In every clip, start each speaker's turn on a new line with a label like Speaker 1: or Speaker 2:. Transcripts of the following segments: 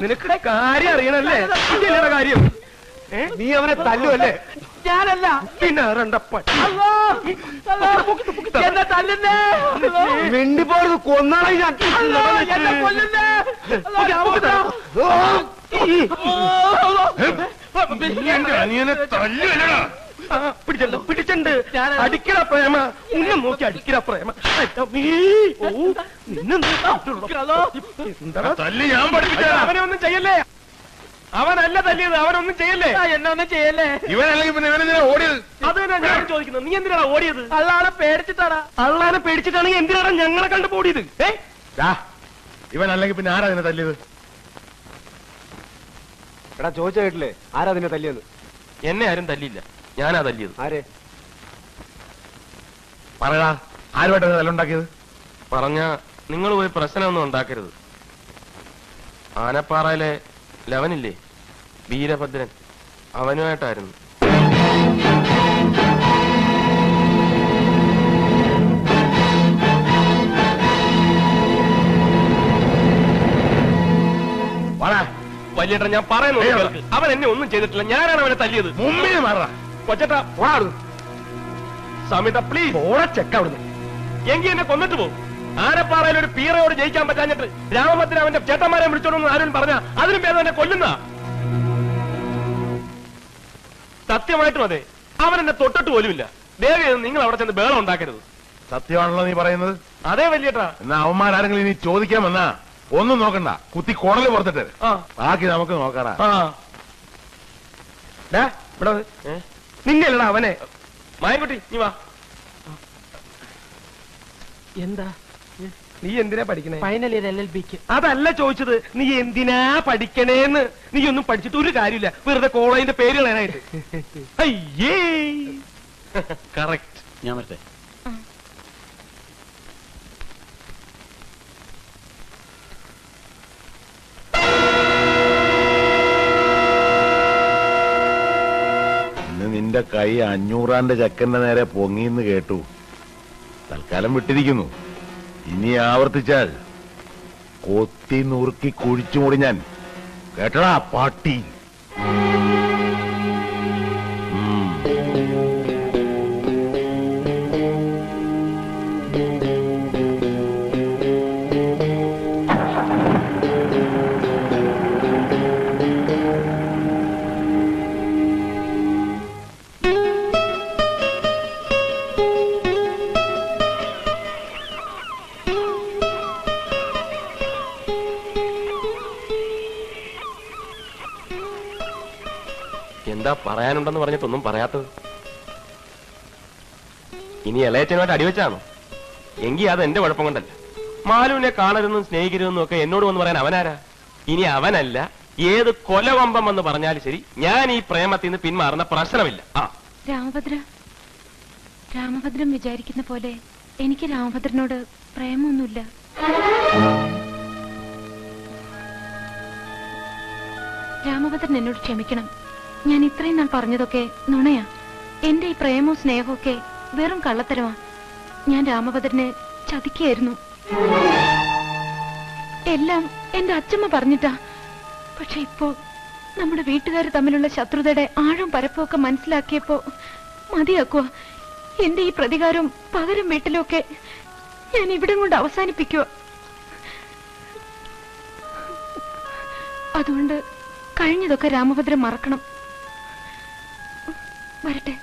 Speaker 1: നിനക്ക് കാര്യം അറിയണല്ലേ? കാര്യം നീ അവനെ തല്ലുവല്ലേ?
Speaker 2: ഞാനല്ല,
Speaker 1: പിന്നെ രണ്ടപ്പൻ
Speaker 2: എന്നെ തല്ലുന്നേ.
Speaker 1: മിണ്ടിപ്പോയത് കൊന്നാളെ ഞാൻ
Speaker 3: അനിയനെ തല്ലുവല്ലടാ.
Speaker 1: പിടിച്ചല്ലോ, പിടിച്ചിട്ടുണ്ട്. അടിക്കട പ്രേമ, ഉന്നെ നോക്കി അടിക്കട പ്രേമ.
Speaker 3: തല്ലി ഞാൻ പഠിപ്പിച്ച.
Speaker 1: അവനെ ഒന്നും ചെയ്യല്ലേ, അവനല്ല തല്ലിയത്, അവനൊന്നും ചെയ്യല്ലേ.
Speaker 2: എന്നെ ഒന്നും ചെയ്യല്ലേ.
Speaker 3: ഇവനല്ലെങ്കിൽ പിന്നെ ഇവനെന്തിനാ ഓടിയത്?
Speaker 1: അത് തന്നെ ഞാൻ ചോദിക്കുന്നത്. നീ എന്തിനാണ് ഓടിയത്?
Speaker 2: അള്ളാനെ പേടിച്ചിട്ടാടാ.
Speaker 1: അള്ളാനെ പേടിച്ചിട്ടാണെങ്കിൽ എന്തിനാണ് ഞങ്ങളെ കണ്ടു ഓടിയത്?
Speaker 3: ഇവനല്ലെങ്കിൽ പിന്നെ ആരാ അതിനെ തല്ലിയത്?
Speaker 1: എടാ ചോദിച്ച കേട്ടില്ലേ ആരാ അതിനെ തല്ലിയത്?
Speaker 4: എന്നെ ആരും തല്ലിയില്ല, ഞാനാ തല്ലിയത്.
Speaker 1: ആരെ
Speaker 3: പറയടാ, ആരുമായിട്ടാണ് തല്ലുണ്ടാക്കിയത്?
Speaker 4: പറഞ്ഞ നിങ്ങൾ പോയി പ്രശ്നമൊന്നും ഉണ്ടാക്കരുത്. ആനപ്പാറയിലെ ലവനില്ലേ, വീരഭദ്രൻ, അവനുമായിട്ടായിരുന്നു. വലിയേട്ടൻ ഞാൻ പറയുന്നു, അവൻ എന്നെ ഒന്നും ചെയ്തിട്ടില്ല, ഞാനാണ് അവനെ തല്ലിയത്.
Speaker 3: മുമ്പിൽ മാറാ
Speaker 4: കൊച്ചേട്ടാ, സമിത പ്ലീസ്
Speaker 1: ചെക്ക അവിടുന്ന്.
Speaker 4: എങ്കിൽ എന്നെ കൊന്നിട്ട് പോകും. ആനപ്പാറയിൽ ഒരു പീറയോട് ജയിക്കാൻ പറ്റാഞ്ഞിട്ട് രാമഭദ്രൻ അവന്റെ ചേട്ടന്മാരെ വിളിച്ചോണ്ടെന്ന് ആരും പറഞ്ഞ അതിനും ഭേദം എന്നെ കൊല്ലുന്ന. സത്യമായിട്ടും അതെ, അവൻ എന്നെ തൊട്ടിട്ട് പോലുമില്ല. ദേവി, നിങ്ങൾ അവിടെ ചെന്ന് ബേളം ഉണ്ടാക്കരുത്.
Speaker 3: സത്യമാണല്ലോ നീ പറയുന്നത്?
Speaker 4: അതേ വലിയേട്ടാ.
Speaker 3: എന്നാ അവന്മാരാരെങ്കിലും ഇനി ചോദിക്കാൻ വന്നാ ഒന്നും നോക്കണ്ട, കുത്തി കോണല് പുറത്തിട്ട് ബാക്കി നമുക്ക് നോക്കാറാ.
Speaker 1: നിന്നല്ലടാ അവനെ.
Speaker 4: മായൻകുട്ടി നീ വാ.
Speaker 2: എന്താ
Speaker 1: നീ എന്തിനാ പഠിക്കണേ?
Speaker 2: ഫൈനൽ ഇയർ LLBക്ക്.
Speaker 1: അതല്ല ചോദിച്ചത്, നീ എന്തിനാ പഠിക്കണേന്ന്. നീ ഒന്നും പഠിച്ചിട്ട് ഒരു കാര്യമില്ല, വെറുതെ കോളേജിന്റെ പേര് കളയാനായിട്ട്. അയ്യേ,
Speaker 4: കറക്റ്റ്.
Speaker 5: ഞാൻ വരട്ടെ.
Speaker 3: നിന്റെ കൈ 500 ചക്കന്റെ നേരെ പൊങ്ങിന്ന് കേട്ടു. തൽക്കാലം വിട്ടിരിക്കുന്നു. ഇനി ആവർത്തിച്ചാൽ കൊത്തി നുറുക്കി കുഴിച്ചുമൂടി ഞാൻ. കേട്ടടാ പാട്ടി.
Speaker 4: എന്താ പറയാനുണ്ടെന്ന് പറഞ്ഞിട്ടൊന്നും പറയാത്തത്? ഇനി ഇളയച്ചനുമായിട്ട് അടിവെച്ചാണോ? എങ്കിൽ അത് എന്റെ കുഴപ്പം കൊണ്ടല്ല. മാലുവിനെ കാണരുതെന്നും സ്നേഹിക്കരുതെന്നും ഒക്കെ എന്നോട് വന്ന് പറയാൻ അവനാരാ? ഇനി അവനല്ല, ഏത് കൊലവമ്പം എന്ന് പറഞ്ഞാലും ശരി, ഞാൻ ഈ പ്രേമത്തിൽ നിന്ന് പിന്മാറുന്ന പ്രശ്നമില്ല.
Speaker 6: രാമഭദ്രൻ വിചാരിക്കുന്ന പോലെ എനിക്ക് രാമഭദ്രനോട് പ്രേമൊന്നുമില്ല. രാമഭദ്രൻ എന്നോട് ക്ഷമിക്കണം. ഞാൻ ഇത്രയും നാൾ പറഞ്ഞതൊക്കെ നുണയാ. എന്റെ ഈ പ്രേമവും സ്നേഹവും ഒക്കെ വെറും കള്ളത്തരമാ. ഞാൻ രാമഭദ്രനെ ചതിക്കുകയായിരുന്നു. എല്ലാം എന്റെ അച്ഛമ്മ പറഞ്ഞിട്ടാ. പക്ഷെ ഇപ്പോ നമ്മുടെ വീട്ടുകാർ തമ്മിലുള്ള ശത്രുതയുടെ ആഴം പരപ്പൊക്കെ മനസ്സിലാക്കിയപ്പോ മതിയാക്കുക. എന്റെ ഈ പ്രതികാരവും പകരം വീട്ടിലൊക്കെ ഞാൻ ഇവിടെ കൊണ്ട് അവസാനിപ്പിക്കുക. അതുകൊണ്ട് കഴിഞ്ഞതൊക്കെ രാമഭദ്രൻ മറക്കണം. വരട്ടെ.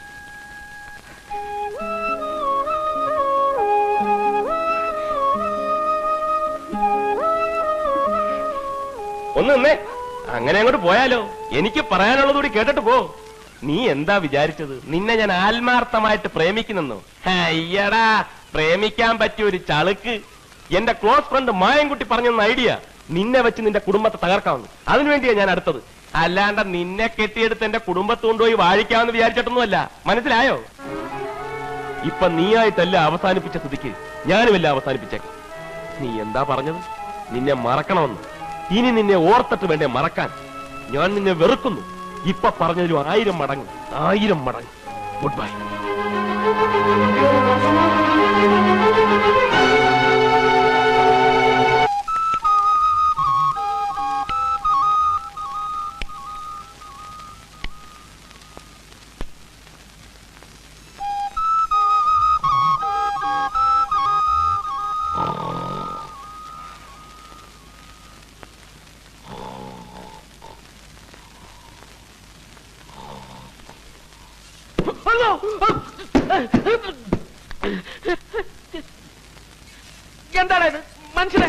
Speaker 4: ഒന്നേ അങ്ങനെ അങ്ങോട്ട് പോയാലോ? എനിക്ക് പറയാനുള്ളത് കൂടി കേട്ടിട്ട് പോ. നീ എന്താ വിചാരിച്ചത്? നിന്നെ ഞാൻ ആത്മാർത്ഥമായിട്ട് പ്രേമിക്കുന്നെന്നോ? അയ്യടാ, പ്രേമിക്കാൻ പറ്റിയ ഒരു ചളുക്ക് എന്റെ ക്ലോസ് ഫ്രണ്ട് മായൻകുട്ടി പറഞ്ഞെന്ന ഐഡിയ. നിന്നെ വെച്ച് നിന്റെ കുടുംബത്തെ തകർക്കാവുന്നു. അതിനുവേണ്ടിയാ ഞാൻ അടുത്തത്. അല്ലാണ്ട് നിന്നെ കെട്ടിയെടുത്ത് എന്റെ കുടുംബത്ത് കൊണ്ടുപോയി വാഴിക്കാമെന്ന് വിചാരിച്ചിട്ടൊന്നുമല്ല. മനസ്സിലായോ? ഇപ്പൊ നീയായിട്ടല്ല അവസാനിപ്പിച്ച സ്ഥിതിക്ക് ഞാനുമല്ല അവസാനിപ്പിച്ചേക്കാം. നീ എന്താ പറഞ്ഞത്? നിന്നെ മറക്കണമെന്ന്. ഇനി നിന്നെ ഓർത്തിട്ട് വേണ്ടേ മറക്കാൻ? ഞാൻ നിന്നെ വെറുക്കുന്നു. ഇപ്പൊ പറഞ്ഞതിലും 1000 മടങ്ങ് 1000 മടങ്ങ്. Good bye.
Speaker 2: എന്താണ് ഇത്? മനുഷ്യനെ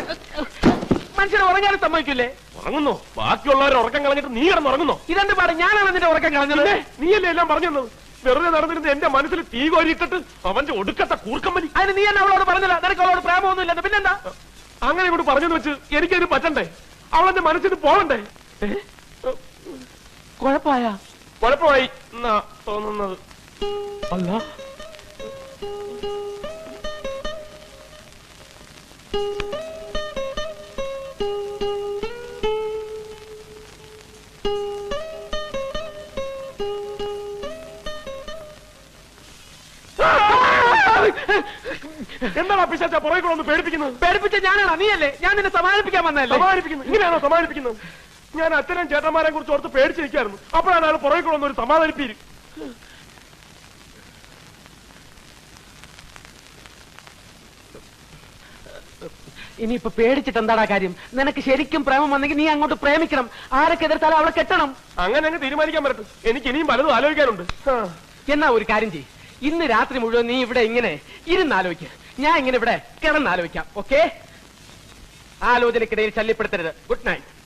Speaker 2: ഉറങ്ങാനും സമ്മതിക്കില്ലേ?
Speaker 4: ഉറങ്ങുന്നോ? ബാക്കിയുള്ളവരെ ഉറക്കം കളഞ്ഞിട്ട് നീ കിടന്നുറങ്ങുന്നോ?
Speaker 2: ഇതെന്ത് പാട്? ഞാനാണ് നിന്റെ ഉറക്കം കളഞ്ഞത്.
Speaker 4: നീയല്ലേ എല്ലാം പറഞ്ഞു. വെറുതെ നടന്നിരുന്ന എന്റെ മനസ്സിൽ തീ കോരിയിട്ടിട്ട് അവന്റെ ഒടുക്കത്തെ കൂർക്കമ്പലി.
Speaker 2: അതിന് നീ എന്നെ അവളോട് പറഞ്ഞില്ല. നിനക്ക് അവളോട് പ്രേമമൊന്നും ഇല്ലെന്ന്. പിന്നെന്താ?
Speaker 4: അങ്ങനെ ഇങ്ങോട്ട് പറഞ്ഞെന്ന് വെച്ച് എനിക്കതിന് പറ്റണ്ടേ? അവളെന്റെ മനസ്സിന് പോകണ്ടേ? കുഴപ്പമായി എന്നാ തോന്നുന്നത്. അല്ല, എന്താണ് പിശാച പുറകെ കൂടെ ഒന്ന് പേടിപ്പിക്കുന്നത്?
Speaker 2: പേടിപ്പിച്ച ഞാനാണോ? നീയല്ലേ? ഞാൻ നിന്നെ സമാധാനിപ്പിക്കാൻ വന്നതല്ലേ?
Speaker 4: സമാധാനിപ്പിക്കുന്നു? ഇങ്ങനെയാണോ സമാധാനിപ്പിക്കുന്നത്? ഞാൻ അച്ഛനും ചേട്ടന്മാരെ കുറിച്ച് ഓർത്ത് പേടിച്ചിരിക്കായിരുന്നു. അപ്പോഴാണ് അയാൾ പുറകെ കൂടെ ഒരു സമാധാനിപ്പീര്.
Speaker 2: ഇനിയിപ്പൊ പേടിച്ചിട്ട് എന്താടാ കാര്യം? നിനക്ക് ശരിക്കും പ്രേമം വന്നെങ്കിൽ നീ അങ്ങോട്ട് പ്രേമിക്കണം. ആരൊക്കെ എതിർത്താലും അവളെ കെട്ടണം.
Speaker 4: അങ്ങനെ അങ്ങ് തീരുമാനിക്കാൻ പറ്റും. എനിക്ക് ഇനിയും പലതും ആലോചിക്കാനുണ്ട്.
Speaker 2: എന്നാ ഒരു കാര്യം ചെയ്യ്. ഇന്ന് രാത്രി മുഴുവൻ നീ ഇവിടെ ഇങ്ങനെ ഇരുന്നാലോചിക്ക. ഞാൻ ഇങ്ങനെ ഇവിടെ കിടന്നാലോചിക്കാം. ഓക്കെ? ആലോചനക്കിടയിൽ ശല്യപ്പെടുത്തരുത്. Good night.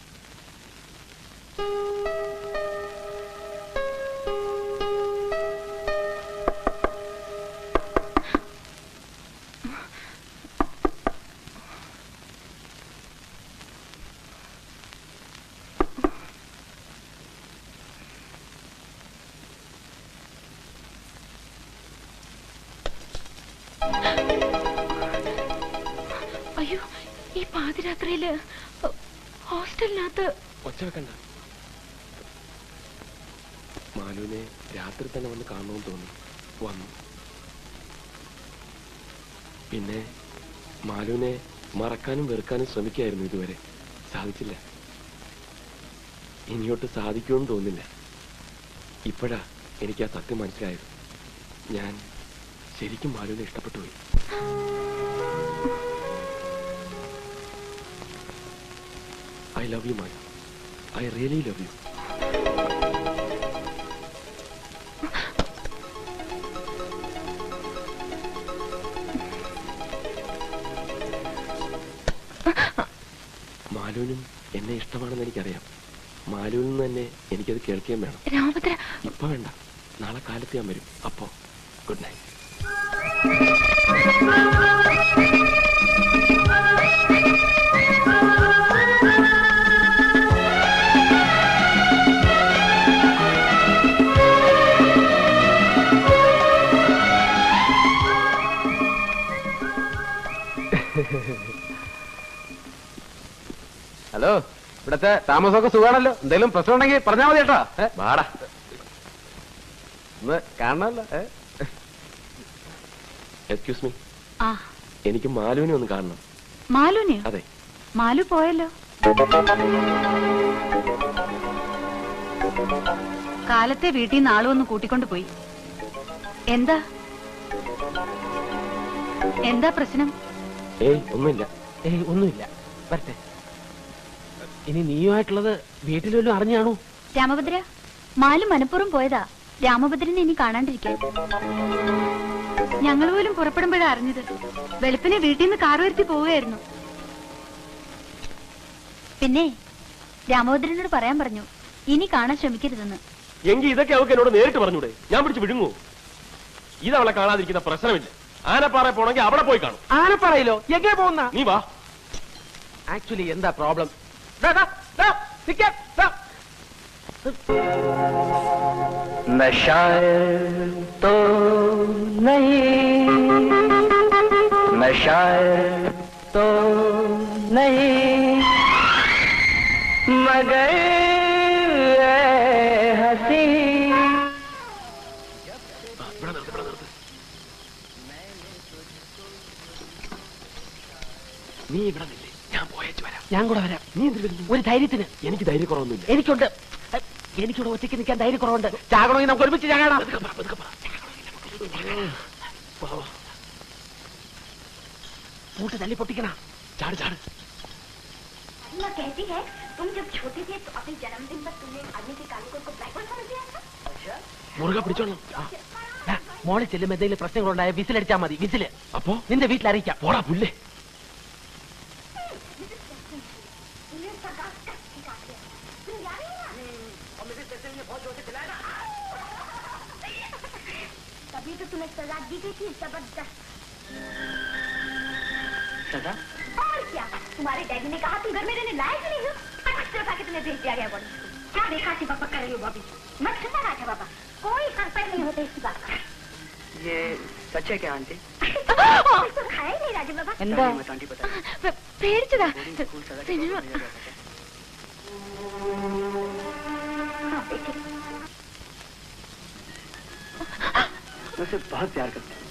Speaker 6: അയ്യോ, ഈ പാതിരാത്രിയില് ഹോസ്റ്റലിനകത്ത്
Speaker 4: ഒച്ച വെക്കണ്ട. മാലുവിനെ രാത്രി തന്നെ വന്ന് കാണണമെന്ന് തോന്നി. വന്നു. പിന്നെ മാലുവിനെ മറക്കാനും വെറുക്കാനും ശ്രമിക്കായിരുന്നു. ഇതുവരെ സാധിച്ചില്ല. ഇനിയോട്ട് സാധിക്കുമെന്ന് തോന്നില്ല. ഇപ്പോഴാ എനിക്ക് ആ സത്യം മനസ്സിലായത്. ഞാൻ ശരിക്കും മാലുവിനെ ഇഷ്ടപ്പെട്ടു പോയി. I love you, Maya. I really love you. മാലുവിനും എന്നെ ഇഷ്ടമാണെന്ന് എനിക്കറിയാം. മാലുവിൽ നിന്ന് തന്നെ എനിക്കത് കേൾക്കുകയും വേണം.
Speaker 6: രാമഭദ്ര,
Speaker 4: ഇപ്പൊ വേണ്ട. നാളെ കാലത്ത് ഞാൻ വരും. അപ്പോ ഗുഡ് നൈറ്റ്.
Speaker 2: ഹലോ, ഇവിടത്തെ താമസമൊക്കെ സുഖമാണല്ലോ? എന്തെങ്കിലും പ്രശ്നം ഉണ്ടെങ്കിൽ പറഞ്ഞാൽ മതി കേട്ടോ. വാടാ, ഒന്ന് കാണണല്ലോ.
Speaker 4: എക്സ്ക്യൂസ് മീ,
Speaker 6: ആ
Speaker 4: എനിക്ക് മാലുവിനെ ഒന്ന് കാണണം.
Speaker 6: മാലുനെയോ?
Speaker 4: അതെ.
Speaker 6: മാലു പോയല്ലോ. കാലത്തെ വീട്ടിൽ നിന്ന് ആള് വന്ന് കൂട്ടിക്കൊണ്ട് പോയി. എന്താ എന്താ പ്രശ്നം?
Speaker 4: ഏയ് ഒന്നുമില്ല.
Speaker 2: ഒന്നുമില്ല. വരട്ടെ. ഇനി നീയുമായിട്ടുള്ളത് വീട്ടിലും അറിഞ്ഞാണോ?
Speaker 6: രാമഭദ്ര, മാലു മനഃപൂർവ്വം പോയതാ രാമഭദ്രനെ ഇനി കാണാണ്ടിരിക്കാൻ. ഞങ്ങൾ പോലും പുറപ്പെടുമ്പോഴാ അറിഞ്ഞത്. വെളുപ്പിനെ വീട്ടിൽ നിന്ന് കാർ വരുത്തി പോവുകയായിരുന്നു. പിന്നെ രാമഭദ്രനോട് പറയാൻ പറഞ്ഞു ഇനി കാണാൻ ശ്രമിക്കരുതെന്ന്.
Speaker 4: എങ്കിൽ ഇതൊക്കെ അവൾക്ക് എന്നോട് നേരിട്ട് പറഞ്ഞൂടെ? ഞാൻ പിടിച്ച് വിഴുങ്ങൂ. ഇതവളെ കാണാതിരിക്കുന്ന പ്രശ്നമില്ല. ആനപ്പാറ പോണെങ്കിൽ അവിടെ പോയി കാണും.
Speaker 2: ആനപ്പാറയിലോ? എങ്ങനെ പോകുന്ന?
Speaker 4: നീ വാ.
Speaker 2: ആക്ച്വലി എന്താ പ്രോബ്ലം?
Speaker 5: नशा तो नहीं, नशा तो नहीं, मगर
Speaker 2: നീ ഇവിടെ നില്ലേ, ഞാൻ പോയേച്ചു വരാം. ഞാൻ കൂടെ വരാം. നീ എന്ത് വരുന്നു? ഒരു ധൈര്യത്തിന്. എനിക്ക് ധൈര്യക്കുറവൊന്നുമില്ല. എനിക്കുണ്ട്. എനിക്കിവിടെ ഒറ്റയ്ക്ക് നിൽക്കാൻ ധൈര്യക്കുറവുണ്ട്. ചാകണമെങ്കിൽ നമുക്ക് ഒരുമിച്ച് ചാകണം. പൂട്ട് തല്ലി പൊട്ടിക്കണ. ചാട് ചാട്.
Speaker 7: कहती है तुम जब छोटे थे तो अपने जन्मदिन पर तुमने आदमी के काले को ब्लैकबोर्ड समझ लिया था।
Speaker 2: മുറുകെ പിടിച്ചോളൂ. മോളിൽ ചെല്ലുമ്പോൾ എന്തെങ്കിലും പ്രശ്നങ്ങളുണ്ടായ വിസിലടിച്ചാൽ മതി. വിസില് അപ്പോ നിന്റെ വീട്ടിൽ അറിയിക്കാം. പോടാ പുല്ലേ.
Speaker 7: तभी तो तुम्हें सजा दी गई थी जबरदस्त।
Speaker 5: सजा?
Speaker 7: और क्या, तुम्हारे डैडी ने कहा तुम घर में रहने लायक नहीं हो, उठा के तुम्हें भेज दिया गया बॉडी। क्या देखा थी पापा कर रही हो बॉबी? मत सुनना रहा था पापा, कोई संशय नहीं होता इसकी बात का।
Speaker 5: ये सच है क्या आंटी?
Speaker 7: तो खाया ही नहीं राजू बाबा।
Speaker 6: എന്താ
Speaker 5: मत आंटी बता।
Speaker 6: പേടിച്ചതാ
Speaker 5: स्कूल सजा के
Speaker 6: സിനിമ
Speaker 5: बाद मिल जाता है।
Speaker 7: हाँ बेटे,
Speaker 5: मैं उसे बहुत प्यार करता हूँ।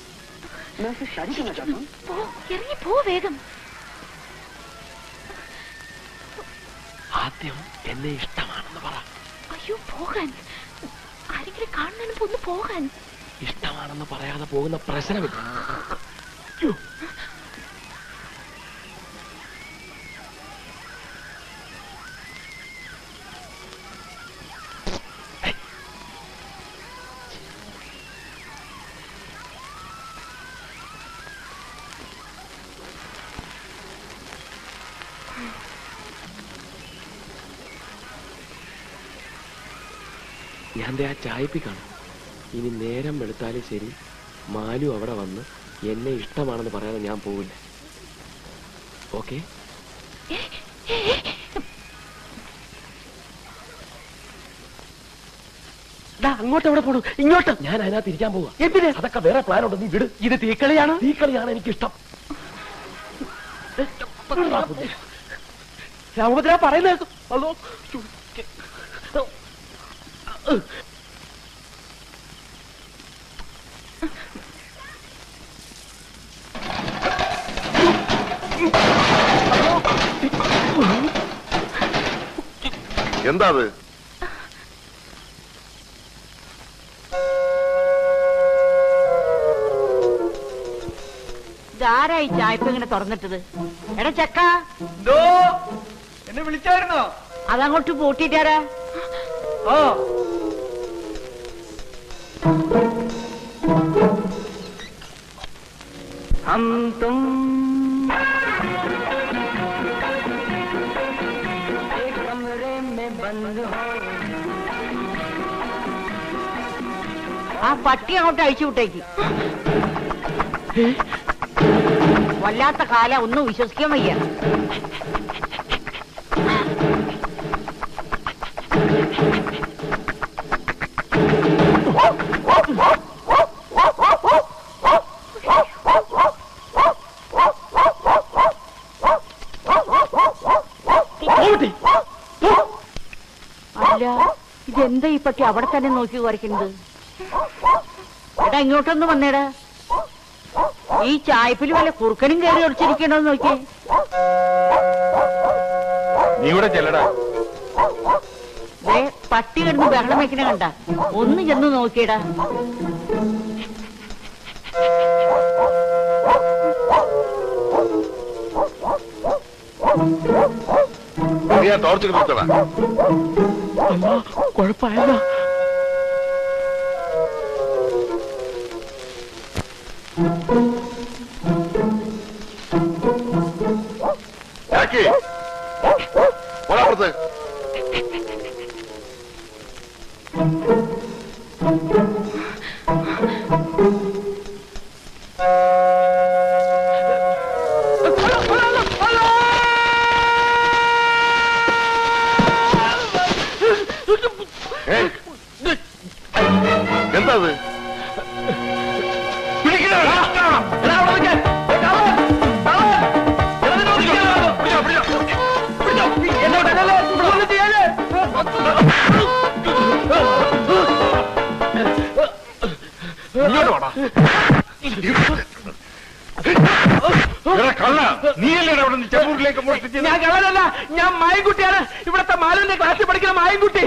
Speaker 5: मैं उससे शादी करना चाहता हूँ।
Speaker 6: പോ ഇറങ്ങി പോ വേഗം.
Speaker 2: ആദ്യം എന്നെ ഇഷ്ടമാണെന്ന് പറ.
Speaker 6: അയ്യോ പോകാൻ, ആരെങ്കിലും കാണുന്നതിന് മുമ്പ് ഒന്ന് പോകാൻ.
Speaker 2: ഇഷ്ടമാണെന്ന് പറയാതെ പോകുന്ന പ്രശ്നമില്ല. ഞാൻ ആ ചായപ്പി കാണും. ഇനി നേരം വെളുത്താലും ശരി, മാലു അവിടെ വന്ന് എന്നെ ഇഷ്ടമാണെന്ന് പറയാതെ ഞാൻ പോവില്ല. ഓക്കെ? അങ്ങോട്ട് എവിടെ പോണു? ഇങ്ങോട്ട്. ഞാൻ അതിനകത്ത് ഇരിക്കാൻ പോവാ. എന്തിന്? അതൊക്കെ വേറെ പ്ലാൻ ഉണ്ട്. നീ വിട്. ഇത് തീക്കളിയാണ്. തീക്കളിയാണ് എനിക്കിഷ്ടം. രാമഭദ്ര പറയുന്നേക്കും. ഹലോ,
Speaker 3: എന്താ അത്?
Speaker 8: ഇതാരായി ചായപ്പ് ഇങ്ങനെ തുറന്നിട്ടത്? എടാ ചക്ക,
Speaker 5: എന്നെ വിളിച്ചായിരുന്നോ?
Speaker 8: അതങ്ങോട്ട് പൂട്ടിട്ടാരാ?
Speaker 5: ഓ, हम तुम एक कमरे में बंद हो.
Speaker 8: ആ പട്ടി അങ്ങോട്ട് അഴിച്ചു വിട്ടേക്ക്. വല്ലാത്ത കാല, ഒന്നും വിശ്വസിക്കാൻ വയ്യ. അല്ല, ഇതെന്താ ഈ പട്ടി അവിടെ തന്നെ നോക്കി വരയ്ക്കുന്നത്? എടാ ഇങ്ങോട്ടൊന്ന് വന്നേടാ. ഈ ചായപ്പിൽ വല്ല കുറുക്കനും കയറി ഒളിച്ചിരിക്കണോന്ന് നോക്കിയേ.
Speaker 3: നീ ഇവിടെ ചെല്ലടാ.
Speaker 8: പട്ടി കിടന്ന് ബഹളം വയ്ക്കണ കണ്ട, ഒന്ന് ചെന്ന് നോക്കിയടാ.
Speaker 3: നീ ആ ടോർച്ച് നിർത്തടാ.
Speaker 2: കുഴപ്പമായതാ.
Speaker 3: പുറത്ത് എന്താ അത്? ഇങ്ങോട്ട് വാടാ. നീയല്ലേ അവിടെ നിന്ന് ചെമ്പൂരിലേക്ക് മോഷ്ടിച്ചത്?
Speaker 1: ഞാൻ കള്ളനല്ല, ഞാൻ മായൻകുട്ടിയാണ്. ഇവിടത്തെ മാലുവിന്റെ ക്ലാസ്സിൽ പഠിക്കുന്ന മായൻകുട്ടി.